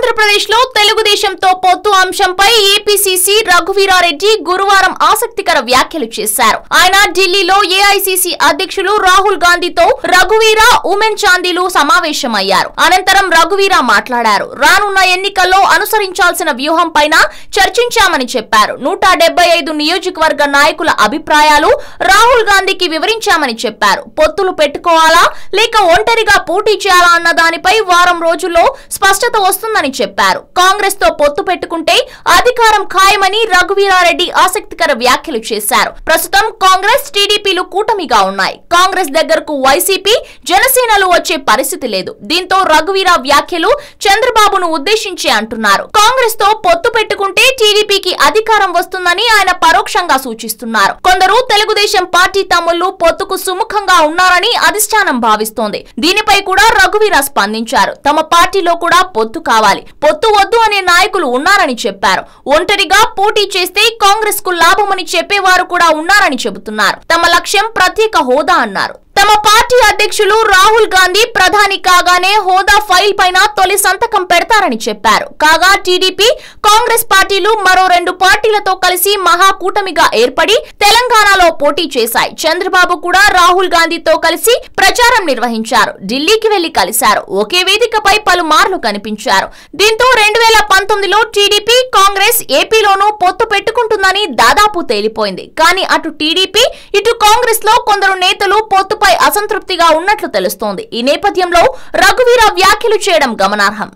ఆంధ్రప్రదేశ్లో తెలుగుదేశంతో పొత్తు అంశంపై ఏపీసీసీ రఘువీరారెడ్డి గురువారం ఆసక్తికర వ్యాఖ్యలు చేశారు. ఆయన ఢిల్లీలో ఏఐసీసీ అధ్యక్షులు రాహుల్ గాంధీతో రఘువీర ఉమెన్ చాందీలు సమావేశమయ్యారు. అనంతరం రఘువీర మాట్లాడారు. రానున్న ఎన్నికల్లో అనుసరించాల్సిన వ్యూహం పైన చర్చించామని చెప్పారు. 175 నియోజకవర్గ నాయకుల అభిప్రాయాలు రాహుల్ గాంధీకి వివరించామని చెప్పారు. పొత్తులు పెట్టుకోవాలా లేక ఒంటరిగా పోటీ చేయాలా అన్న దానిపై వారం రోజుల్లో స్పష్టత వస్తుందని చెప్పారు. కాంగ్రెస్ తో పొత్తు పెట్టుకుంటే అధికారం ఖాయమని రఘువీరారెడ్డి ఆసక్తికర వ్యాఖ్యలు చేశారు. ప్రస్తుతం కాంగ్రెస్ టీడీపీలు కూటమిగా ఉన్నాయి. కాంగ్రెస్ దగ్గరకు వైసీపీ జనసేనలు వచ్చే పరిస్థితి లేదు. దీంతో రఘువీర వ్యాఖ్యలు చంద్రబాబును ఉద్దేశించి అంటున్నారు. కాంగ్రెస్ తో పొత్తు పెట్టుకుంటే టీడీపీకి అధికారం వస్తుందని ఆయన పరోక్షంగా సూచిస్తున్నారు. కొందరు తెలుగుదేశం పార్టీ తమ్ముళ్లు పొత్తుకు సుముఖంగా ఉన్నారని అధిష్టానం భావిస్తోంది. దీనిపై కూడా రఘువీర స్పందించారు. తమ పార్టీలో కూడా పొత్తు కావాలి, పొత్తు వద్దు అనే నాయకులు ఉన్నారని చెప్పారు. ఒంటరిగా పోటీ చేస్తే కాంగ్రెస్ కు లాభమని చెప్పేవారు కూడా ఉన్నారని చెబుతున్నారు. తమ లక్ష్యం ప్రత్యేక హోదా అన్నారు. తమ పార్టీ అధ్యక్షులు రాహుల్ గాంధీ ప్రధాని కాగానే హోదా ఫైల్ పైన తొలి సంతకం పెడతారని చెప్పారు. కాగా టీడీపీ కాంగ్రెస్ పార్టీలు మరో 2 పార్టీలతో కలిసి మహాకూటమిగా ఏర్పడి తెలంగాణలో పోటీ చేశాయి. చంద్రబాబు కూడా రాహుల్ గాంధీతో కలిసి ప్రచారం నిర్వహించారు. ఢిల్లీకి వెళ్లి కలిశారు. ఒకే వేదికపై పలుమార్లు కనిపించారు. దీంతో 2019లో టీడీపీ కాంగ్రెస్ ఏపీలోనూ పొత్తు పెట్టుకుంటుందని దాదాపు తేలిపోయింది. కానీ అటు టీడీపీ ఇటు కాంగ్రెస్ లో కొందరు నేతలు పొత్తుపై అసంతృప్తిగా ఉన్నట్లు తెలుస్తోంది. ఈ నేపథ్యంలో రఘువీర వ్యాఖ్యలు చేయడం గమనార్హం.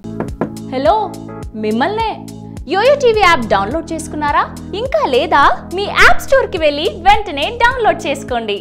హలో, మిమ్మల్నే యోయో టీవీ యాప్ డౌన్లోడ్ చేసుకున్నారా? ఇంకా లేదా? మీ యాప్ స్టోర్ కి వెళ్ళి వెంటనే డౌన్లోడ్ చేసుకోండి.